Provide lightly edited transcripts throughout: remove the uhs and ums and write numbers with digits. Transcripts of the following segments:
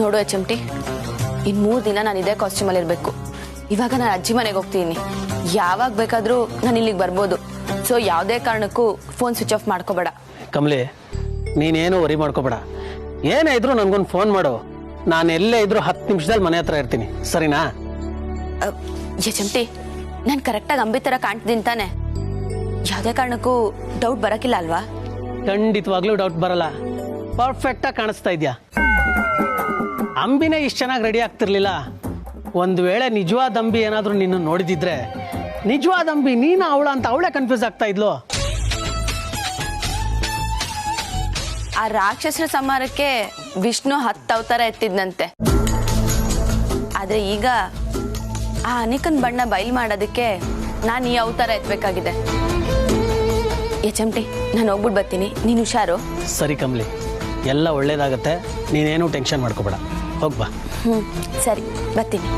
ನೋಡು HMT, ಇನ್ನು 3 ದಿನ ನಾನು ಇದೇ ಕಾಸ್ಟ್ಯೂಮಲ್ಲಿ ಇರಬೇಕು. ಇವಾಗ ನಾನು ಅಜ್ಜಿ ಮನೆಗೆ ಹೋಗ್ತೀನಿ. ಯಾವಾಗ ಬೇಕಾದರೂ ನಾನು ಇಲ್ಲಿಗೆ ಬರ್ಬೋದು. ಸೊ ಯಾವುದೇ ಕಾರಣಕ್ಕೂ ಫೋನ್ ಸ್ವಿಚ್ ಆಫ್ ಮಾಡ್ಕೋಬೇಡ. ಕಮಲಿ, ನೀನೇನು ವರಿ ಮಾಡ್ಕೋಬೇಡ. ಏನೇ ಇದ್ರು ನನಗೊಂದು ಫೋನ್ ಮಾಡು. ನಾನು ಎಲ್ಲೇ ಇದ್ರು 10 ನಿಮಿಷದಲ್ಲಿ ಮನೆ ಹತ್ರ ಇರ್ತೀನಿ, ಸರಿನಾ? HMT, ನಾನು ಕರೆಕ್ಟಾಗಿ ಅಂಬಿ ಥರ ಕಾಣ್ತಿದ್ದೀನಿ ತಾನೆ? ಯಾವುದೇ ಕಾರಣಕ್ಕೂ ಡೌಟ್ ಬರೋಕ್ಕಿಲ್ಲ ಅಲ್ವಾ? ಖಂಡಿತವಾಗ್ಲೂ ಡೌಟ್ ಬರಲ್ಲ. ಪರ್ಫೆಕ್ಟಾಗಿ ಕಾಣಿಸ್ತಾ ಇದೆಯಾ. ಅಂಬಿನೇ ಇಷ್ಟು ಚೆನ್ನಾಗಿ ರೆಡಿ ಆಗ್ತಿರ್ಲಿಲ್ಲ. ಒಂದು ವೇಳೆ ನಿಜವಾದ ಅಂಬಿ ಏನಾದರೂ ನಿನ್ನ ನೋಡಿದಿದ್ರೆ, ನಿಜವಾದ ಅಂಬಿ ನೀನು ಅವಳ ಅಂತ ಅವಳೇ ಕನ್ಫ್ಯೂಸ್ ಆಗ್ತಾ ಇದ್ಲು. ಆ ರಾಕ್ಷಸರ ಸಂಹಾರಕ್ಕೆ ವಿಷ್ಣು 10 ಅವತಾರ ಎತ್ತಿದ್ನಂತೆ. ಆದ್ರೆ ಈಗ ಆ ಅನಿಕನ್ ಬಣ್ಣ ಬಯಲು ಮಾಡೋದಕ್ಕೆ ನಾನು ಈ ಅವತಾರ ಎತ್ತಬೇಕಾಗಿದೆ. HMT, ನಾನು ಹೋಗ್ಬಿಟ್ಟು ಬರ್ತೀನಿ, ನೀನು ಹುಷಾರು. ಸರಿ ಕಮಲಿ, ಎಲ್ಲ ಒಳ್ಳೇದಾಗತ್ತೆ. ನೀನೇನು ಟೆನ್ಷನ್ ಮಾಡ್ಕೋಬೇಡ. ಹೋಗ್ಬಾ. ಸರಿ, ಬರ್ತೀನಿ.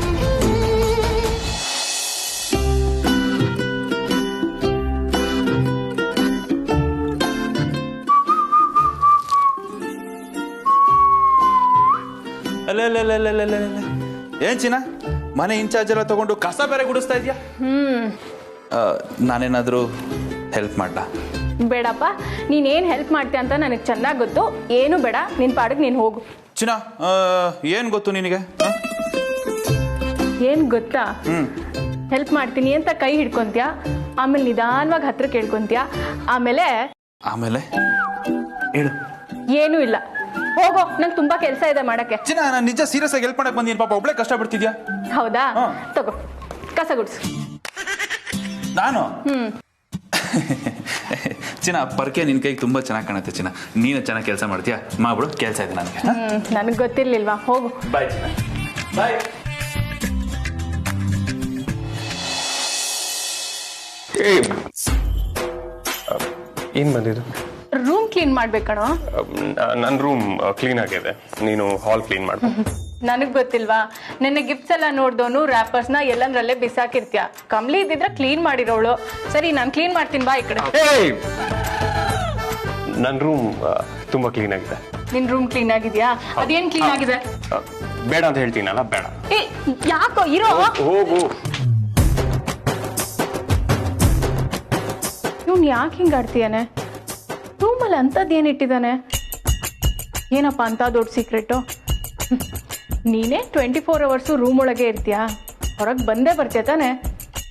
ಏನ್ ಚಿನ್ನ, ಮನೆ ಇನ್ಚಾರ್ಜ್ ಎಲ್ಲ ತಗೊಂಡು ಕಸ ಬೇರೆ ಗುಡಿಸ್ತಾ ಇದೆಯಾ? ನಾನೇನಾದರೂ ಹೆಲ್ಪ್ ಮಾಡ್ಲಾ? ಬೇಡಪ್ಪ, ನೀನೇನು ಹೆಲ್ಪ್ ಮಾಡ್ತೀಯ ಅಂತ ನನಗೆ ಚೆನ್ನಾಗಿ ಗೊತ್ತು. ಏನು ಬೇಡ, ನಿನ್ನ ಪಾಡಿಗೆ ನೀನು ಹೋಗು. ಚಿನ್ನ, ಏನು ಗೊತ್ತು ನಿನಗೆ? ಏನು ಗೊತ್ತಾ? ಹೆಲ್ಪ್ ಮಾಡ್ತೀನಿ ಅಂತ ಕೈ ಹಿಡ್ಕೊಂತೀಯ, ಆಮೇಲೆ ನಿಧಾನವಾಗಿ ಹತ್ರ ಕೇಳ್ಕೊಂತೀಯ, ಆಮೇಲೆ ಹೇಳು. ಏನೂ ಇಲ್ಲ, ಹೋಗೋ. ನಂಗೆ ತುಂಬಾ ಕೆಲಸ ಇದೆ ಮಾಡಕ್ಕೆ. ಚಿನ್ನ, ನಾನು ನಿಜ ಸೀರಿಯಸ್ ಆಗಿ ಹೆಲ್ಪ್ ಮಾಡಕ್ ಬಂದೀನಿ. ಪಾಪ ಒಬ್ಳೆ ಕಷ್ಟ ಬಿಡ್ತಿದ್ಯಾ? ಹೌದಾ? ತಗೋ, ಕಸ ಗುಡ್ಸು. ನಾನು ಚಿನ್ನ, ಪರ್ಕೆ ನಿನ್ ಕೈಗೆ ತುಂಬಾ ಚೆನ್ನಾಗಿ ಕಾಣುತ್ತೆ ಚಿನ್ನ. ನೀನು ಚೆನ್ನಾಗಿ ಕೆಲಸ ಮಾಡ್ತೀಯಾ? ಮಾಡ್ಬಿಡು, ಕೆಲಸ ಇದೆ ನನಗೆ. ನನಗೆ ಗೊತ್ತಿರ್ಲಿಲ್ವಾ? ಹೋಗು. ಬಾಯ್ ಚಿನ್ನ, ಬಾಯ್. ಏನ್ ಬಂದಿದ್ದು? ರೂಮ್ ಕ್ಲೀನ್ ಮಾಡ್ಬೇಕಣೋ. ನನ್ನ ರೂಮ್ ಕ್ಲೀನ್ ಆಗಿದೆ, ನೀನು ಹಾಲ್ ಕ್ಲೀನ್ ಮಾಡ್ಬೇಕು. ನನಗ್ ಗೊತ್ತಿಲ್ವಾ? ನನ್ನ ಗಿಫ್ಟ್ಸ್ ಎಲ್ಲ ನೋಡ್ದೋನು ರ್ಯಾಪರ್ಸ್ನ ಎಲ್ಲಂದ್ರಲ್ಲೇ ಬಿಸಾಕಿರ್ತೀಯ. ಕಮ್ಲಿ ಇದ್ದಿದ್ರೆ ಕ್ಲೀನ್ ಮಾಡಿರೋಳು. ಸರಿ, ನಾನು ಕ್ಲೀನ್ ಮಾಡ್ತೀನಿ, ಬಾ ಈ ಕಡೆ. ನನ್ನ ರೂಮ್ ತುಂಬಾ ಕ್ಲೀನ್ ಆಗಿದೆ. ನಿನ್ ರೂಮ್ ಕ್ಲೀನ್ ಆಗಿದ್ಯಾ? ಅದೇನ್ ಕ್ಲೀನ್ ಆಗಿದೆ? ಬೇಡ ಅಂತ ಹೇಳ್ತೀನಲ್ಲ, ಬೇಡ. ಯಾಕೋ ಇರೋ. ಹೋಗು. ಇವ್ನು ಯಾಕೆ ಹಿಂಗ ಆಡ್ತೀಯಾನೆ? ರೂಮಲ್ಲಿ ಅಂಥದ್ದು ಏನಿಟ್ಟಿದ್ದಾನೆ? ಏನಪ್ಪ ಅಂತ ದೊಡ್ಡ ಸೀಕ್ರೆಟು? ನೀನೇ 24 ಅವರ್ಸು ರೂಮ್ ಒಳಗೆ ಇರ್ತೀಯಾ? ಹೊರಗೆ ಬಂದೇ ಬರ್ತೀಯ ತಾನೆ?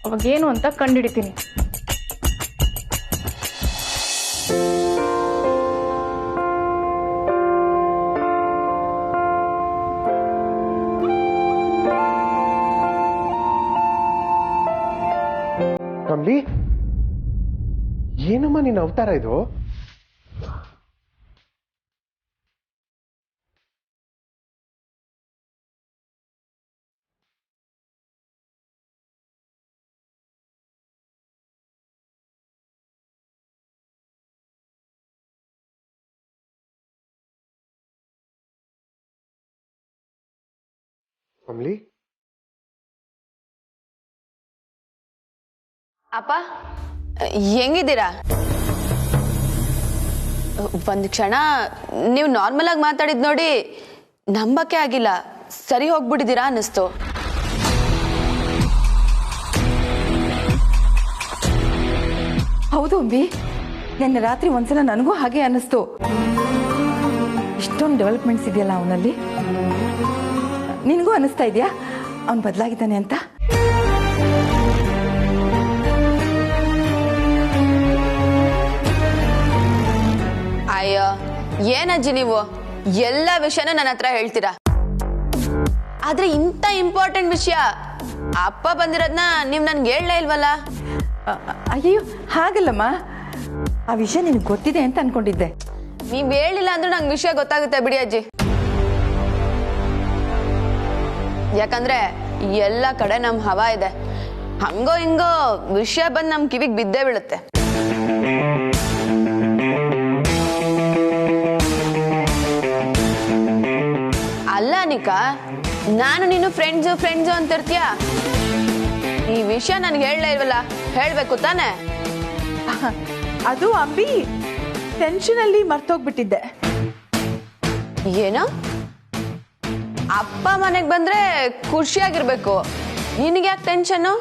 ಅವಾಗೇನು ಅಂತ ಕಂಡುಹಿಡಿತೀನಿ. ಕಮ್ಲಿ, ಏನಮ್ಮ ನಿನ್ನ ಅವತಾರ ಇದು? ಕಮ್ಲಿ, ಅಪ್ಪ ಹೆಂಗಿದ್ದೀರಾ? ಒಂದು ಕ್ಷಣ ನೀವು ನಾರ್ಮಲ್ ಆಗಿ ಮಾತಾಡಿದ್ ನೋಡಿ ನಂಬಕ್ಕೆ ಆಗಿಲ್ಲ. ಸರಿ ಹೋಗ್ಬಿಟ್ಟಿದ್ದೀರಾ ಅನ್ನಿಸ್ತು. ಹೌದು ಅಂಬಿ, ನಿನ್ನೆ ರಾತ್ರಿ ಒಂದ್ಸಲ ನನಗೂ ಹಾಗೆ ಅನ್ನಿಸ್ತು. ಇಷ್ಟೊಂದು ಡೆವಲಪ್ಮೆಂಟ್ಸ್ ಇದೆಯಲ್ಲ ಅವನಲ್ಲಿ. ನಿನಗೂ ಅನ್ನಿಸ್ತಾ ಇದೆಯಾ ಅವನು ಬದಲಾಗಿದ್ದಾನೆ ಅಂತ? ಅಯ್ಯೋ, ಏನಜ್ಜಿ ನೀವು ಎಲ್ಲ ವಿಷಯನ ನನ್ನ ಹತ್ರ ಹೇಳ್ತೀರಾ. ಆದ್ರೆ ಇಂಥ ಇಂಪಾರ್ಟೆಂಟ್ ವಿಷಯ ಅಪ್ಪ ಬಂದಿರೋದನ್ನ ನೀವು ನನ್ಗೆ ಹೇಳಲೇ ಇಲ್ವಲ್ಲ? ಅಯ್ಯೋ ಹಾಗಲ್ಲಮ್ಮ, ಆ ವಿಷಯ ನಿನಗೆ ಗೊತ್ತಿದೆ ಅಂತ ಅನ್ಕೊಂಡಿದ್ದೆ. ನೀವ್ ಹೇಳಿಲ್ಲ ಅಂದ್ರೆ ನಂಗೆ ವಿಷಯ ಗೊತ್ತಾಗುತ್ತೆ ಬಿಡಿ ಅಜ್ಜಿ. ಯಾಕಂದ್ರೆ ಎಲ್ಲ ಕಡೆ ನಮ್ ಹವಾ ಇದೆ. ಹಂಗೋ ಹಿಂಗೋ ವಿಷಯ ಬಂದ್ ನಮ್ ಕಿವಿಗ್ ಬಿದ್ದೇ ಬೀಳುತ್ತೆ. ಅಲ್ಲ ನಿಕಾ, ನಾನು ನೀನು ಫ್ರೆಂಡ್ಸು ಅಂತಿರ್ತೀಯ. ಈ ವಿಷಯ ನನ್ಗೆ ಹೇಳಲೇ ಇಲ್ವಲ್ಲ, ಹೇಳ್ಬೇಕು ತಾನೆ? ಅದು ಅಂಬಿ, ಟೆನ್ಷನ್ ಅಲ್ಲಿ ಮರ್ತೋಗ್ಬಿಟ್ಟಿದ್ದೆ. ಏನೋ ಅಪ್ಪ ಮನೆಗೆ ಬಂದ್ರೆ ಖುಷಿಯಾಗಿರ್ಬೇಕು. ನಿನಗೆ ಯಾಕೆ ಟೆನ್ಷನ್ನು?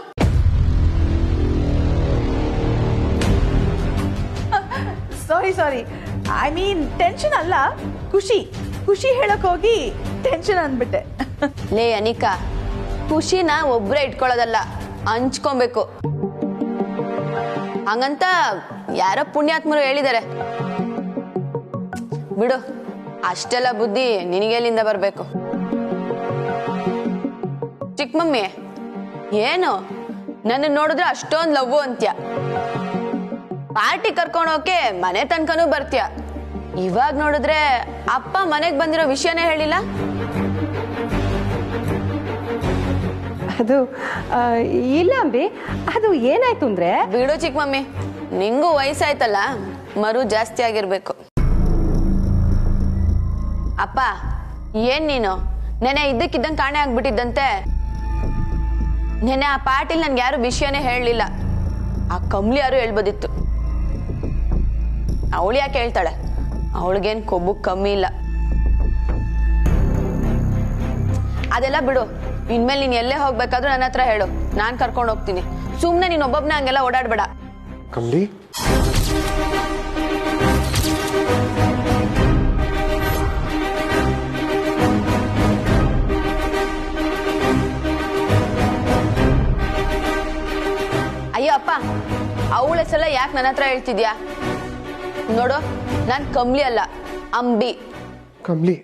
ಸಾರಿ ಐ ಮೀನ್ ಟೆನ್ಷನ್ ಅಲ್ಲ, ಖುಷಿ ಹೇಳಕ್ ಹೋಗಿ ಟೆನ್ಷನ್ ಅಂದ್ಬಿಟ್ಟೆ. ಲೇ ಅನಿಕಾ, ಖುಷಿನ ಒಬ್ರೇ ಇಟ್ಕೊಳ್ಳೋದಲ್ಲ, ಹಂಚ್ಕೊಬೇಕು. ಹಂಗಂತ ಯಾರೋ ಪುಣ್ಯಾತ್ಮರು ಹೇಳಿದ್ದಾರೆ. ಬಿಡು, ಅಷ್ಟೆಲ್ಲ ಬುದ್ಧಿ ನಿನಗೆಲ್ಲಿಂದ ಬರ್ಬೇಕು? ಚಿಕ್ಕ ಮಮ್ಮಿ, ಏನು ನನ್ನ ನೋಡಿದ್ರೆ ಅಷ್ಟೊಂದು ಲವ್ವು ಅಂತ್ಯ, ಪಾರ್ಟಿ ಕರ್ಕೊಂಡೋಕೆ ಮನೆ ತನಕನೂ ಬರ್ತೀಯ. ಇವಾಗ ನೋಡಿದ್ರೆ ಅಪ್ಪ ಮನೆಗೆ ಬಂದಿರೋ ವಿಷಯನೇ ಹೇಳಿಲ್ಲ. ಅದು ಇಲ್ಲ ಅಂಬಿ, ಅದು ಏನಾಯ್ತು ಅಂದ್ರೆ. ಬಿಡು ಚಿಕ್ಕ ಮಮ್ಮಿ, ನಿಂಗೂ ವಯಸ್ಸಾಯ್ತಲ್ಲ, ಮರು ಜಾಸ್ತಿ ಆಗಿರ್ಬೇಕು. ಅಪ್ಪ, ಏನ್ ನೀನು ನೆನೆ ಇದ್ದಕ್ಕಿದ್ದಂಗೆ ಕಾಣೆ ಆಗ್ಬಿಟ್ಟಿದ್ದಂತೆ. ನೆನೆ ಆ ಪಾರ್ಟಿಲ್ ನನ್ಗೆ ಯಾರು ವಿಷಯನೇ ಹೇಳಲಿಲ್ಲ. ಆ ಕಮ್ಲಿ ಯಾರು ಹೇಳ್ಬೋದಿತ್ತು. ಅವಳು ಯಾಕೆ ಹೇಳ್ತಾಳೆ? ಅವಳಿಗೇನು ಕೊಬ್ಬು ಕಮ್ಮಿ ಇಲ್ಲ. ಅದೆಲ್ಲ ಬಿಡು. ಇನ್ಮೇಲೆ ನೀನು ಎಲ್ಲೇ ಹೋಗ್ಬೇಕಾದ್ರೂ ನನ್ನ ಹತ್ರ ಹೇಳು, ನಾನು ಕರ್ಕೊಂಡು ಹೋಗ್ತೀನಿ. ಸುಮ್ಮನೆ ನೀನು ಒಬ್ಬೊಬ್ಬನ ಹಂಗೆಲ್ಲ ಓಡಾಡ್ಬೇಡ. ಕಮಲಿ, ಅಯ್ಯೋ ಅಪ್ಪ, ಅವಳ ಹೆಸರೆಲ್ಲ ಯಾಕೆ ನನ್ನ ಹತ್ರ ಹೇಳ್ತಿದ್ಯಾ? ನೋಡು, ನಾನು ಕಮ್ಲಿ ಅಲ್ಲ, ಅಂಬಿ. ಕಮಲಿ,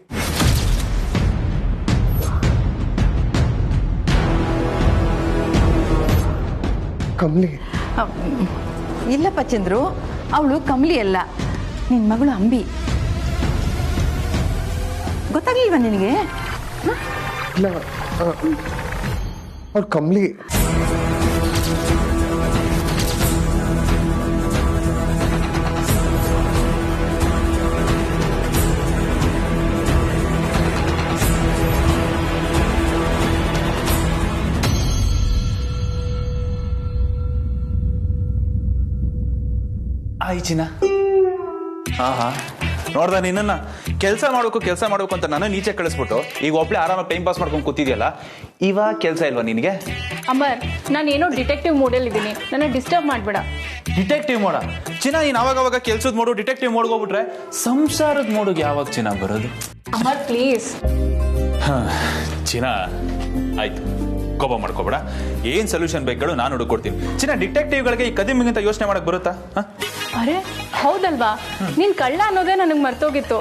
ಕಮಲಿ. ಇಲ್ಲಪ್ಪ ಚಂದ್ರು, ಅವಳು ಕಮಲಿ ಅಲ್ಲ, ನಿನ್ನ ಮಗಳು ಅಂಬಿ. ಗೊತ್ತಾಗ್ಲಿಲ್ವಾ ನಿನಗೆ? ಇಲ್ಲ, ಅವ್ರು ಕಮಲಿ. ಆಯ್ ಚಿನ್ನ, ಹಾ ನೋಡ್ದ ನಿನ್ನ ಕೆಲಸ ಮಾಡ್ಬೇಕು ಅಂತ ನಾನು ನೀಚೆ ಕಳಿಸ್ಬಿಟ್ಟು ಈಗ ಒಬ್ಳೆ ಆರಾಮಾಗಿ ಟೈಮ್ ಪಾಸ್ ಮಾಡ್ಕೊಂಡು ಕೂತಿದ್ಯಲ್ಲ. ಇವಾಗ ಕೆಲಸ ಇಲ್ವಾ ನಿನಗೆ? ಅಮರ್, ನಾನೇನೋ ಡಿಟೆಕ್ಟಿವ್ ಮೂಡಲ್ಲಿ ಇದ್ದೀನಿ, ನನ್ನ ಡಿಸ್ಟರ್ಬ್ ಮಾಡಬೇಡ. ಡಿಟೆಕ್ಟಿವ್ ಮೋಡ? ಚಿನ್ನ, ನೀನು ಅವಾಗ ಕೆಲ್ಸದ ಮೋಡು ಡಿಟೆಕ್ಟಿವ್ ಮೋಡ್ಗೆ ಹೋಗ್ಬಿಟ್ರೆ ಸಂಸಾರದ ಮೋಡಿಗೆ ಯಾವಾಗ ಚಿನ್ನ ಬರೋದು? ಅಮರ್ ಪ್ಲೀಸ್. ಚಿನ್ನ ಆಯ್ತು, ಕೋಪ ಮಾಡ್ಕೋಬೇಡ. ಏನ್ ಸೊಲ್ಯೂಷನ್ ಬೇಕು ನಾನು ಹುಡುಕೊಡ್ತೀನಿ. ಚಿನ್ನ, ಡಿಟೆಕ್ಟಿವ್ಗಳಿಗೆ ಈ ಕದಿಮಿಗಿಂತ ಯೋಚನೆ ಮಾಡಕ್ ಬರುತ್ತಾ? ಅರೆ ಹೌದಲ್ವಾ, ನೀನ್ ಕಳ್ಳ ಅನ್ನೋದೇ ನನಗೆ ಮರ್ತೋಗಿತ್ತು.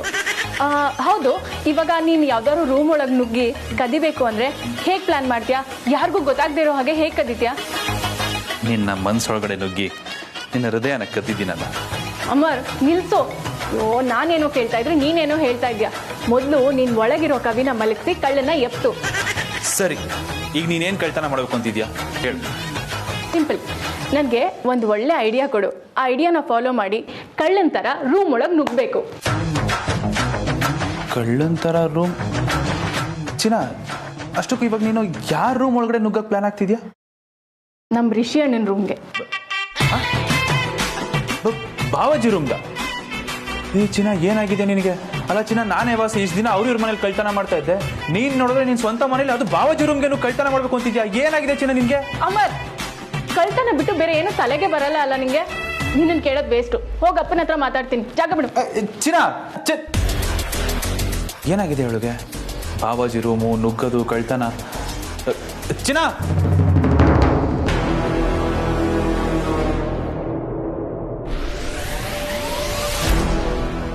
ಹೌದು, ಇವಾಗ ನೀನು ಯಾವ್ದಾದ್ರು ರೂಮ್ ಒಳಗೆ ನುಗ್ಗಿ ಕದಿಬೇಕು ಅಂದ್ರೆ ಹೇಗೆ ಪ್ಲಾನ್ ಮಾಡ್ತೀಯಾ? ಯಾರಿಗೂ ಗೊತ್ತಾಗದೇ ಇರೋ ಹಾಗೆ ಹೇಗೆ ಕದಿತೀಯಾ? ನಿನ್ನ ಮನ್ಸೊಳಗಡೆ ನುಗ್ಗಿ ನಿನ್ನ ಹೃದಯನ ಕದ್ದಿದ್ದೀನಲ್ಲ. ಅಮರ್ ನಿಲ್ಸೋ. ನಾನೇನೋ ಕೇಳ್ತಾ ಇದ್ರೆ ನೀನೇನೋ ಹೇಳ್ತಾ ಇದ್ಯಾ. ಮೊದಲು ನೀನ್ ಒಳಗಿರೋ ಕವಿನ ಮಲಗಿಸಿ ಕಳ್ಳನ ಎಪ್ತು. ಸರಿ, ಈಗ ನೀನೇನ್ ಕಳ್ತನ ಮಾಡ್ಬೇಕು ಅಂತಿದ್ಯಾ ಹೇಳು. ಸಿಂಪಲ್, ನನಗೆ ಒಂದು ಒಳ್ಳೆ ಐಡಿಯಾ ಕೊಡು. ಆ ಐಡಿಯಾನ ಫಾಲೋ ಮಾಡಿ ಕಳ್ಳನ ಥರ ರೂಮ್ ಒಳಗೆ ನುಗ್ಗಬೇಕು. ಕಳ್ಳನ್ ಥರ ರೂಮ್? ಚಿನ್ನ, ಅಷ್ಟಕ್ಕೂ ಇವಾಗ ನೀನು ಯಾರ ರೂಮ್ ಒಳಗಡೆ ನುಗ್ಗಕ್ಕೆ ಪ್ಲಾನ್ ಆಗ್ತಿದ್ಯಾ? ನಮ್ಮ ರಿಷಿ ಅಣ್ಣನ ರೂಮ್ಗೆ. ಬಾವಾಜಿ ರೂಮ್ಗ? ಈ ಚಿನ್ನ, ಏನಾಗಿದೆ ನಿನಗೆ? ಅಲ್ಲ ಚಿನ್ನ, ನಾನೇ ವಾಸ ಇಷ್ಟು ದಿನ ಅವ್ರ ಮನೇಲಿ ಕಳ್ತನ ಮಾಡ್ತಾ ಇದ್ದೆ. ನೀನ್ ನೋಡಿದ್ರೆ ನೀನ್ ಸ್ವಂತ ಮನೇಲಿ ಅದು ಬಾವಾಜಿ ರೂಮ್ಗೆ ಕಳ್ತನ ಮಾಡ್ಬೇಕು ಅಂತಿದ್ಯಾ? ಏನಾಗಿದೆ ಚಿನ್ನ ನಿನ್ಗೆ? ಅಮರ್, ಕಳ್ತನ ಬಿಟ್ಟು ಬೇರೆ ಏನು ತಲೆಗೆ ಬರಲ್ಲ ಅಲ್ಲ ನಿಂಗೆ? ನಿನ್ನನ್ನು ಕೇಳೋದು ವೇಸ್ಟು. ಹೋಗಿ ಅಪ್ಪನ ಹತ್ರ ಮಾತಾಡ್ತೀನಿ, ಜಾಗ ಬಿಡು. ಚಿನ್ನ, ಏನಾಗಿದೆ ಅವಳಿಗೆ? ಬಾವಾಜಿ ರೂಮು, ನುಗ್ಗದು, ಕಳ್ತನ. ಚಿನ್ನ,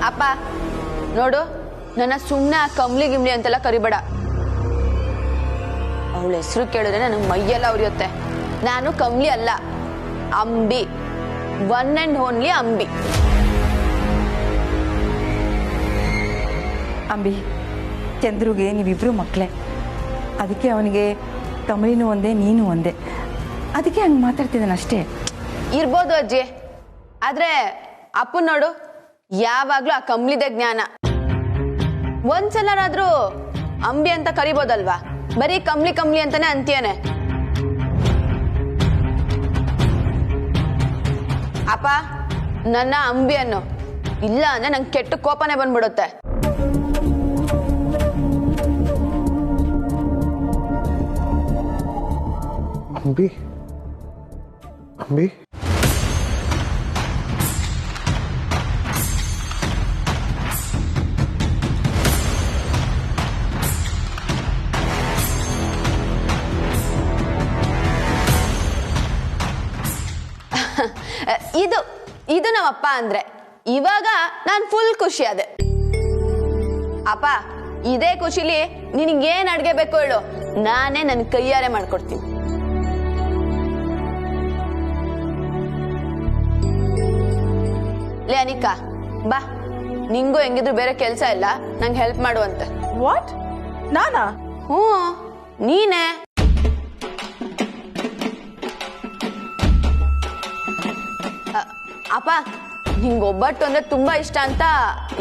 ಅಪ್ಪ ನೋಡು, ನನ್ನ ಸುಮ್ಮನೆ ಆ ಕಮ್ಲಿ ಗಿಮ್ಲಿ ಅಂತೆಲ್ಲ ಕರಿಬೇಡ. ಅವಳ ಹೆಸರು ಕೇಳಿದ್ರೆ ನನಗೆ ಮೈಯೆಲ್ಲ ಉರಿಯುತ್ತೆ. ನಾನು ಕಮ್ಲಿ ಅಲ್ಲ, Ambi. One and only Ambi. Ambi, ಚಂದ್ರುಗೆ ನೀವಿಬ್ರು ಮಕ್ಕಳೇ. ಅದಕ್ಕೆ ಅವನಿಗೆ ಕಮಲಿನೂ ಒಂದೇ, ನೀನು ಒಂದೇ. ಅದಕ್ಕೆ ಹಂಗೆ ಮಾತಾಡ್ತಿದ್ದಾನೆ ಅಷ್ಟೇ. ಇರ್ಬೋದು ಅಜ್ಜಿ, ಆದ್ರೆ ಅಪ್ಪನ್ ನೋಡು, ಯಾವಾಗ್ಲೂ ಆ ಕಮ್ಲಿದೆ ಜ್ಞಾನ. ಒಂದ್ಸಲನಾದ್ರೂ ಅಂಬಿ ಅಂತ ಕರಿಬೋದಲ್ವಾ? ಬರೀ ಕಮ್ಲಿ ಅಂತಾನೆ ಅಂತೀಯನೆ. ಅಪ್ಪ, ನನ್ನ ಅಂಬಿ ಅನ್ನು, ಇಲ್ಲ ಅಂದ್ರೆ ನಂಗೆ ಕೆಟ್ಟ ಕೋಪನೆ ಬಂದ್ಬಿಡುತ್ತೆ. ಅಂಬಿ ಅಂಬಿ ಇದು ಇದು ನಮ್ಮಪ್ಪ ಅಂದ್ರೆ ಇವಾಗ ನಾನು ಫುಲ್ ಖುಷಿ ಅದೆ. ಅಪ್ಪ ಇದೇ ಖುಷಿಲಿ ನಿನಗೇನ್ ಅಡ್ಗೆ ಬೇಕು ಹೇಳು, ನಾನೇ ನನ್ನ ಕೈಯಾರೆ ಮಾಡ್ಕೊಡ್ತೀನಿ. ಲೇ ಅನಿಕಾ ಬಾ, ನಿಂಗೂ ಹೆಂಗಿದ್ರು ಬೇರೆ ಕೆಲ್ಸ ಇಲ್ಲ, ನಂಗೆ ಹೆಲ್ಪ್ ಮಾಡುವಂತೆ. ವಾಟ್? ನಾನಾ? ಹ್ಞೂ ನೀನೇ. ಅಪ್ಪ ನಿಂಗೆ ಒಬ್ಬಟ್ಟು ಅಂದ್ರೆ ತುಂಬಾ ಇಷ್ಟ ಅಂತ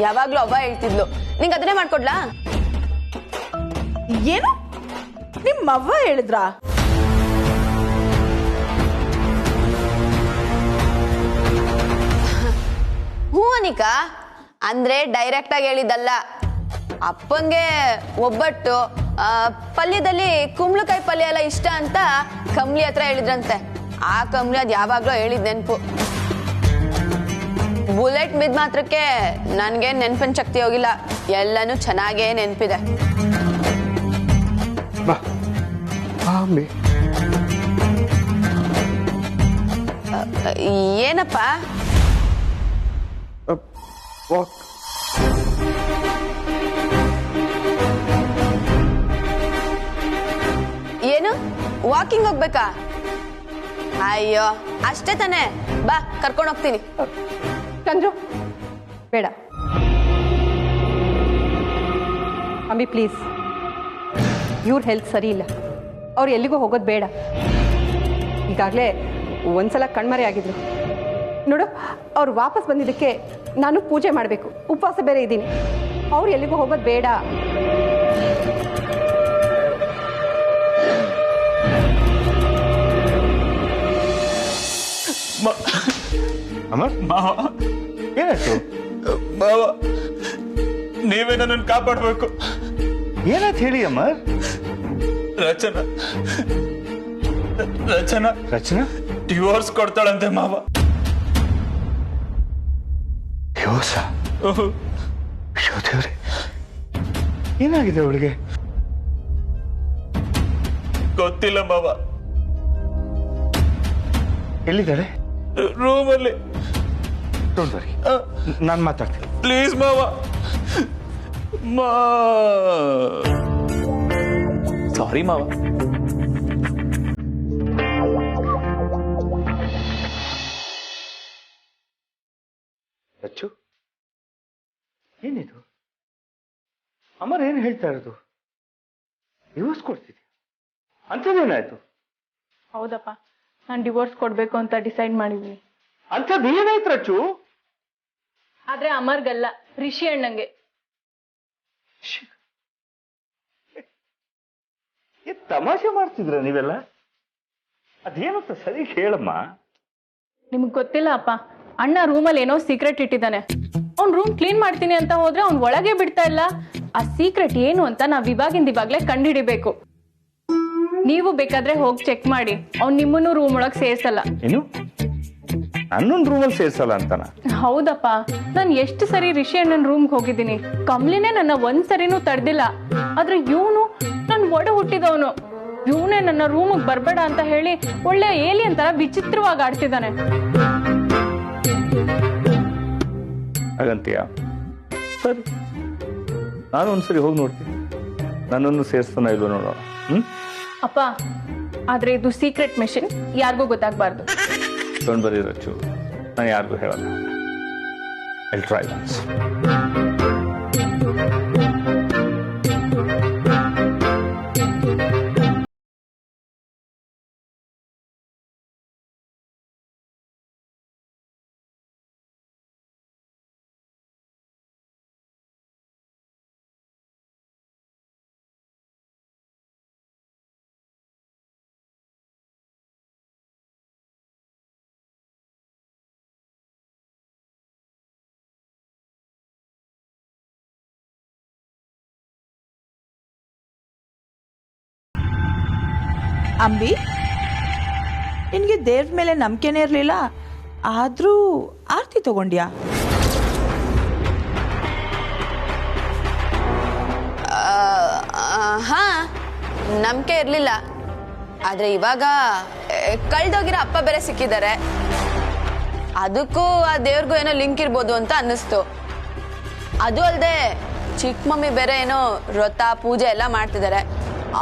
ಯಾವಾಗ್ಲೂ ಅವ್ವ ಹೇಳ್ತಿದ್ಲು, ನಿಂಗೆ ಅದನ್ನೇ ಮಾಡ್ಕೊಡ್ಲಾ? ಏನು ನಿಮ್ಮ ಅವ್ವ ಹೇಳಿದ್ರಾ? ಹ್ಞೂ ಅನಿಕಾ, ಅಂದ್ರೆ ಡೈರೆಕ್ಟ್ ಆಗಿ ಹೇಳಿದ್ದಲ್ಲ. ಅಪ್ಪಂಗೆ ಒಬ್ಬಟ್ಟು ಪಲ್ಯದಲ್ಲಿ ಕುಂಬಳಕಾಯಿ ಪಲ್ಯ ಎಲ್ಲ ಇಷ್ಟ ಅಂತ ಕಂಬ್ಲಿ ಹತ್ರ ಹೇಳಿದ್ರಂತೆ. ಆ ಕಂಬ್ಲಿ ಅದ್ ಯಾವಾಗ್ಲೂ ಹೇಳಿದ್ ನೆನ್ಪು. ಬುಲೆಟ್ ಬಿದ್ದ ಮಾತ್ರಕ್ಕೆ ನನ್ಗೆ ನೆನ್ಪಿನ ಶಕ್ತಿ ಹೋಗಿಲ್ಲ, ಎಲ್ಲಾನು ಚೆನ್ನಾಗೇ ನೆನ್ಪಿದೆ. ಬಾ ಅಂಬಿ. ಏನಪ್ಪ? ವಾಕ್. ಏನು ವಾಕಿಂಗ್ ಹೋಗ್ಬೇಕಾ? ಅಯ್ಯೋ ಅಷ್ಟೇ ತಾನೆ, ಬಾ ಕರ್ಕೊಂಡು ಹೋಗ್ತೀನಿ. ಚಂದ್ರು ಬೇಡ ಅಂಬಿ ಪ್ಲೀಸ್, ಇವ್ರ ಹೆಲ್ತ್ ಸರಿ ಇಲ್ಲ, ಅವ್ರು ಎಲ್ಲಿಗೂ ಹೋಗೋದು ಬೇಡ. ಈಗಾಗಲೇ ಒಂದ್ಸಲ ಕಣ್ಮರೆ ಆಗಿದ್ರು ನೋಡು. ಅವ್ರು ವಾಪಸ್ ಬಂದಿದ್ದಕ್ಕೆ ನಾನು ಪೂಜೆ ಮಾಡಬೇಕು, ಉಪವಾಸ ಬೇರೆ ಇದ್ದೀನಿ. ಅವ್ರು ಎಲ್ಲಿಗೂ ಹೋಗೋದು ಬೇಡ. ಅಮರ್ ಮಾವ, ಏನಾಯ್ತು? ಮಾವ ನೀವೇ ನನ್ನನ್ನು ಕಾಪಾಡಬೇಕು. ಏನಾಯ್ತು ಹೇಳಿ ಅಮರ್. ರಚನಾ ರಚನಾ ರಚನಾ ಡಿವೋರ್ಸ್ ಕೊಡ್ತಾಳಂತೆ ಮಾವ. ಯೋಸ ದೇವ್ರೆ, ಏನಾಗಿದೆ ಅವಳಿಗೆ? ಗೊತ್ತಿಲ್ಲ ಮಾವ. ಎಲ್ಲಿದ್ದಾಳೆ? ರೂಮಲ್ಲಿ. ಡೋಂಟ್ ವರಿ, ನಾನು ಮಾತಾಡ್ತೀನಿ. ಪ್ಲೀಸ್ ಮಾವ. ಸಾರಿ ಮಾವ. ಅಚ್ಚು, ಏನಿದು? ಅಮರ್ ಏನು ಹೇಳ್ತಾ ಇರೋದು? ಡಿವೋರ್ಸ್ ಕೊಡ್ತಿದ್ಯಾ? ಅಂಥದ್ದೇನಾಯ್ತು? ಹೌದಪ್ಪ, ನಾನು ಡಿವೋರ್ಸ್ ಕೊಡಬೇಕು ಅಂತ ಡಿಸೈಡ್ ಮಾಡಿದ್ದೀನಿ. ಅಂಥದ್ದು ಏನಾಯ್ತು ರಚ್ಚು? ಆದ್ರೆ ಅಮರ್ಗಲ್ಲ, ರಿಷಿ ಅಣ್ಣಂಗೆ. ತಮಾಷೆ ಮಾಡ್ತಿದ್ರ ನೀವೆಲ್ಲ? ಅದೇನಂತ ಸರಿ ಹೇಳಮ್ಮ. ನಿಮ್ಗೆ ಗೊತ್ತಿಲ್ಲ ಅಪ್ಪ, ಅಣ್ಣ ರೂಮಲ್ಲಿ ಏನೋ ಸೀಕ್ರೆಟ್ ಇಟ್ಟಿದ್ದಾನೆ. ಅವ್ನ್ ರೂಮ್ ಕ್ಲೀನ್ ಮಾಡ್ತೀನಿ ಅಂತ ಹೋದ್ರೆ ಅವ್ನ್ ಒಳಗೆ ಬಿಡ್ತಾ ಇಲ್ಲ. ಆ ಸೀಕ್ರೆಟ್ ಏನು ಅಂತ ನಾವ್ ಇವಾಗಿಂದೀವಾಗ್ಲೇ ಕಂಡುಹಿಡಿಬೇಕು. ನೀವು ಬೇಕಾದ್ರೆ ಹೋಗಿ ಚೆಕ್ ಮಾಡಿ, ಅವ್ನ್ ನಿಮ್ಮನ್ನು ರೂಮ್ ಒಳಗೆ ಸೇರ್ಸಲ್ಲ. ಏನು, ನನ್ನೊಂದು ರೂಮಲ್ಲಿ ಸೇರ್ಸಲ್ಲ ಅಂತನ? ಹೌದಪ್ಪ, ನಾನು ಎಷ್ಟು ಸರಿ ರಿಷಿ ಅಣ್ಣನ ರೂಮ್ಗೆ ಹೋಗಿದ್ದೀನಿ, ಕಮ್ಲಿನೇ ನನ್ನ ಒಂದ್ ಸರಿನೂ ತಡೆದಿಲ್ಲ. ಆದ್ರೆ ಇವನು ನನ್ ಒಡ ಹುಟ್ಟಿದವನು, ಇವನೇ ನನ್ನ ರೂಮಿಗೆ ಬರ್ಬೇಡ ಅಂತ ಹೇಳಿ ಒಳ್ಳೆ ಏಲಿಯನ್ ತರ ವಿಚಿತ್ರವಾಗಿ ಆಡ್ತಿದ್ದಾನೆ. ಹಾಗಂತೀಯ? ಸರಿ, ನಾನು ಒಂದ್ಸರಿ ಹೋಗಿ ನೋಡ್ತೀನಿ, ನನ್ನನ್ನು ಸೇರಿಸ್ತಾನ ಇಲ್ವೋ ನೋಡೋಣ. ಅಪ್ಪ, ಆದ್ರೆ ಇದು ಸೀಕ್ರೆಟ್ ಮಿಷನ್, ಯಾರಿಗೂ ಗೊತ್ತಾಗಬಾರ್ದು. ಡೋಂಟ್ ವರಿ ರಚ್ಚು, ನಾನು ಯಾರಿಗೂ ಹೇಳಲ್ಲ. I'll try once. ಅಂಬಿ, ನಿನಗೆ ದೇವ್ರ ಮೇಲೆ ನಂಬಿಕೆನೇ ಇರಲಿಲ್ಲ, ಆದರೂ ಆರತಿ ತಗೊಂಡ್ಯಾ? ಹಾ, ನಂಬಿಕೆ ಇರಲಿಲ್ಲ. ಆದರೆ ಇವಾಗ ಕಳ್ದೋಗಿರೋ ಅಪ್ಪ ಬೇರೆ ಸಿಕ್ಕಿದ್ದಾರೆ. ಅದಕ್ಕೂ ಆ ದೇವ್ರಿಗೂ ಏನೋ ಲಿಂಕ್ ಇರ್ಬೋದು ಅಂತ ಅನ್ನಿಸ್ತು. ಅದು ಅಲ್ಲದೆ ಚಿಕ್ಕ ಮಮ್ಮಿ ಬೇರೆ ಏನೋ ವ್ರತ ಪೂಜೆ ಎಲ್ಲ ಮಾಡ್ತಿದ್ದಾರೆ.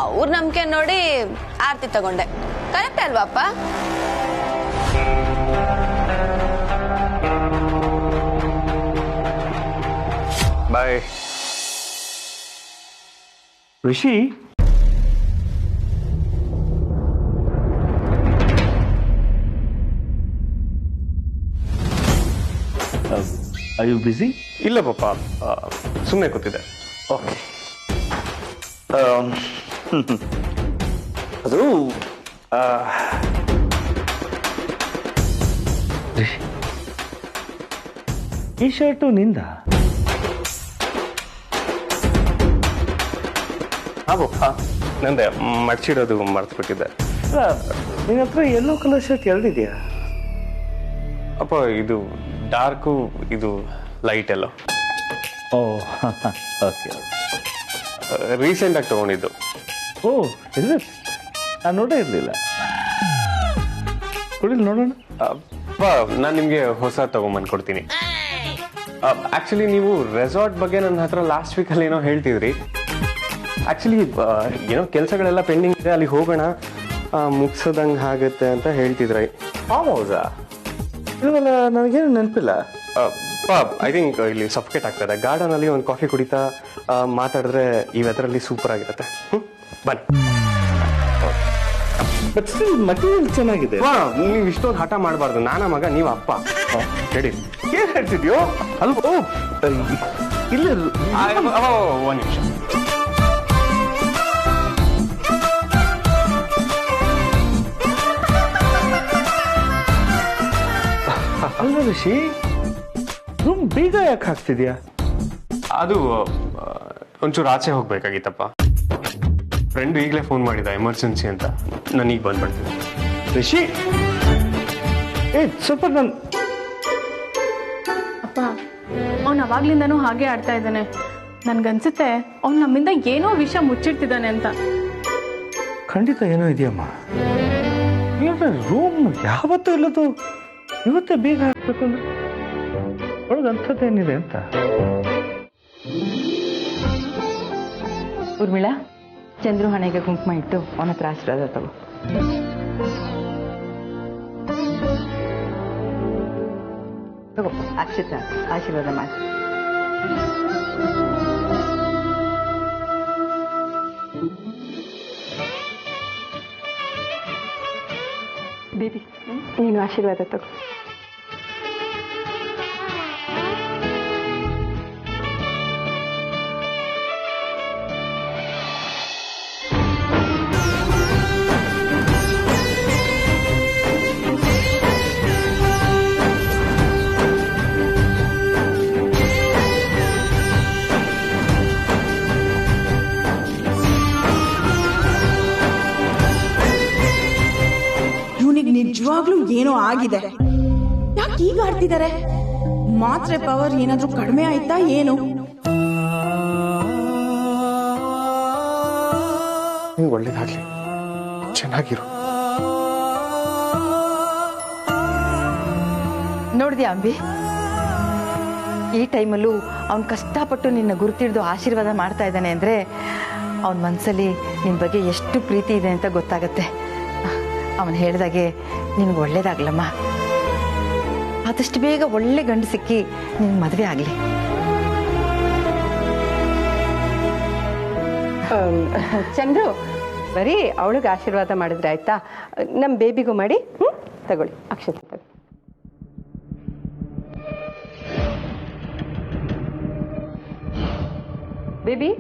ಅವ್ರ ನಂಬಿಕೆ ನೋಡಿ ಆರತಿ ತಗೊಂಡೆ. ಕರೆಕ್ಟ್ ಅಲ್ವಾ ಅಪ್ಪ? ಬಾಯ್. ಋಷಿ, ಆರ್ ಯು ಬಿಸಿ? ಇಲ್ಲ ಪಾಪ, ಸುಮ್ಮನೆ ಕೂತಿದ್ದೆ. ಓಕೆ. ಅದು ಈ ಶರ್ಟು ನಿಂದ? ಹಾ ಪಾಪ, ನಂದೆ ಮಡ್ಚಿಡೋದು ಮರ್ತು ಬಿಟ್ಟಿದ್ದೆ. ನಿನ್ನ ಹತ್ರ ಯೆಲ್ಲೋ ಕಲರ್ ಶರ್ಟ್ ಎರಡಿದೆಯಾ? ಅಪ್ಪ, ಇದು ಡಾರ್ಕು, ಇದು ಲೈಟ್ ಎಲ್ಲ. ಓ ಓಕೆ. ರೀಸೆಂಟಾಗಿ ತೊಗೊಂಡಿದ್ದು. ಓ ಇಲ್ಲ, ನಾನು ನೋಡೇ ಇರಲಿಲ್ಲ. ಕುಡಿಲ್ ನೋಡೋಣ. ಅಪ್ಪ, ನಾನು ನಿಮಗೆ ಹೊಸ ತೊಗೊಂಬಂದು ಕೊಡ್ತೀನಿ. ಆ್ಯಕ್ಚುಲಿ ನೀವು ರೆಸಾರ್ಟ್ ಬಗ್ಗೆ ನನ್ನ ಹತ್ರ ಲಾಸ್ಟ್ ವೀಕಲ್ಲಿ ಏನೋ ಹೇಳ್ತಿದ್ರಿ. ಆ್ಯಕ್ಚುಲಿ ಏನೋ ಕೆಲಸಗಳೆಲ್ಲ ಪೆಂಡಿಂಗ್ ಇದೆ, ಅಲ್ಲಿ ಹೋಗೋಣ, ಮುಗಿಸೋದಂಗೆ ಆಗುತ್ತೆ ಅಂತ ಹೇಳ್ತಿದ್ರಿ. ಫಾರ್ಮ್ ಹೌಸಾ? ಇಲ್ವಲ್ಲ, ನನಗೇನು ನೆನಪಿಲ್ಲ. ಐ ಥಿಂಕ್ ಇಲ್ಲಿ ಸಫ್ಕೇಟ್ ಆಗ್ತದೆ. ಗಾರ್ಡನಲ್ಲಿ ಒಂದು ಕಾಫಿ ಕುಡಿತಾ ಮಾತಾಡಿದ್ರೆ ಈ ವೆದರಲ್ಲಿ ಸೂಪರ್ ಆಗಿರುತ್ತೆ. ಬನ್ನಿ. ಬಟ್ ಸ್ಟಿಲ್ ಮಟೀರಿಯಲ್ ಚೆನ್ನಾಗಿದೆ. ನೀವು ಇಷ್ಟೊಂದು ಹಠ ಮಾಡಬಾರ್ದು. ನಾನ ಮಗ, ನೀವು ಅಪ್ಪ. ಹೇಳಿ, ಏನ್ ಹೇಳ್ತಿದ್ಯೋ? ಅಲ್ವೋ, ಇಲ್ಲ ಒಂದು ನಿಮಿಷ. ಅಲ್ವ ಋಷಿ, ರೂಮ್ ಬೀಗ ಯಾಕೆ ಹಾಕ್ತಿದ್ಯಾ? ಅದು ಒಂಚೂರು ಆಚೆ ಹೋಗ್ಬೇಕಾಗಿತ್ತಪ್ಪ. ಫ್ರೆಂಡ್ ಈಗಲೇ ಫೋನ್ ಮಾಡಿದ, ಎಮರ್ಜೆನ್ಸಿ ಅಂತ. ನಾನು ಈಗ ಬಂದ್ಬಿಡ್ತೀನಿ. ಋಷಿ, ಸ್ವಲ್ಪ ಅಪ್ಪ, ಅವ್ನು ಅವಾಗ್ಲಿಂದನೂ ಹಾಗೆ ಆಡ್ತಾ ಇದ್ದಾನೆ. ನನ್ಗನ್ಸುತ್ತೆ ಅವ್ನು ನಮ್ಮಿಂದ ಏನೋ ವಿಷಯ ಮುಚ್ಚಿಡ್ತಿದ್ದಾನೆ ಅಂತ. ಖಂಡಿತ ಏನೋ ಇದೆಯಮ್ಮ. ರೂಮ್ ಯಾವತ್ತೂ ಇಲ್ಲದು ಇವತ್ತೇ ಬೀಗ ಹಾಕ್ಬೇಕು ಅಂದ್ರೆ ಒಳಗೆ ಅಂಥದ್ದೇನಿದೆ ಅಂತ. ಊರ್ಮಿಳಾ, ಚಂದ್ರು ಹಣೆಗೆ ಕುಂಕುಮ ಇಟ್ಟು ಅವನ ಹತ್ರ ಆಶೀರ್ವಾದ ತಗೋ. ತಗೋ, ಅಕ್ಷತ ಆಶೀರ್ವಾದ ಮಾಡಿ. ಬೇಬಿ, ನೀನು ಆಶೀರ್ವಾದ ತಗೋ. ನಿಜವಾಗ್ಲೂ ಏನೋ ಆಗಿದೆ. ಯಾಕೆ ಈಗ ಆಡ್ತಿದ್ದಾರೆ? ಮಾತ್ರೆ ಪವರ್ ಏನಾದ್ರೂ ಕಡಿಮೆ ಆಯ್ತಾ ಏನು? ಒಳ್ಳೇದಾಗ್ಲಿ, ಚೆನ್ನಾಗಿರು. ನೋಡಿದ್ಯಾ ಅಂಬಿ, ಈ ಟೈಮಲ್ಲೂ ಅವ್ನು ಕಷ್ಟಪಟ್ಟು ನಿನ್ನ ಗುರುತಿಡ್ದು ಆಶೀರ್ವಾದ ಮಾಡ್ತಾ ಇದ್ದಾನೆ ಅಂದರೆ ಅವನ ಮನಸ್ಸಲ್ಲಿ ನಿನ್ನ ಬಗ್ಗೆ ಎಷ್ಟು ಪ್ರೀತಿ ಇದೆ ಅಂತ ಗೊತ್ತಾಗತ್ತೆ. ಅವನು ಹೇಳಿದಾಗೆ ನಿನಗೆ ಒಳ್ಳೇದಾಗ್ಲಮ್ಮ. ಆದಷ್ಟು ಬೇಗ ಒಳ್ಳೆ ಗಂಡು ಸಿಕ್ಕಿ ನಿನ್ಗೆ ಮದುವೆ ಆಗಲಿ. ಚಂದ್ರು, ಬರೀ ಅವಳಿಗೆ ಆಶೀರ್ವಾದ ಮಾಡಿದ್ರೆ ಆಯ್ತಾ? ನಮ್ಮ ಬೇಬಿಗೂ ಮಾಡಿ. ತಗೊಳ್ಳಿ ಅಕ್ಷತೆ ತಗೊಳ್ಳಿ. ಬೇಬಿ,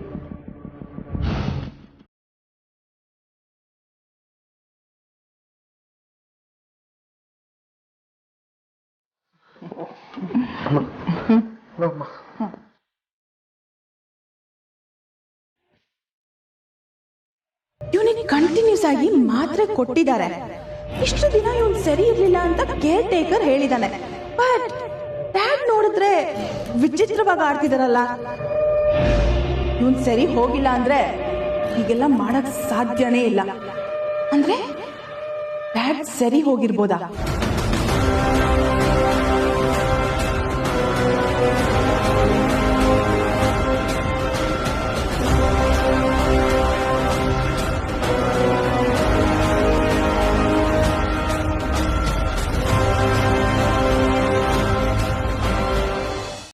ಇವನಿಗೆ ಕಂಟಿನ್ಯೂಸ್ ಆಗಿ ಮಾತ್ರೆ ಕೊಟ್ಟಿದ್ದಾರೆ. ಇಷ್ಟು ದಿನ ಇವನು ಸರಿ ಇರ್ಲಿಲ್ಲ ಅಂತ ಕೇರ್ ಟೇಕರ್ ಹೇಳಿದಾನೆ. ಬಟ್ ಡ್ಯಾಡ್ ನೋಡಿದ್ರೆ ವಿಚಿತ್ರವಾಗಿ ಆಡ್ತಿದಾರಲ್ಲ. ಇವನ್ ಸರಿ ಹೋಗಿಲ್ಲ ಅಂದ್ರೆ ಹೀಗೆಲ್ಲ ಮಾಡಕ್ ಸಾಧ್ಯನೇ ಇಲ್ಲ. ಅಂದ್ರೆ ಡ್ಯಾಡ್ ಸರಿ ಹೋಗಿರ್ಬೋದಾ?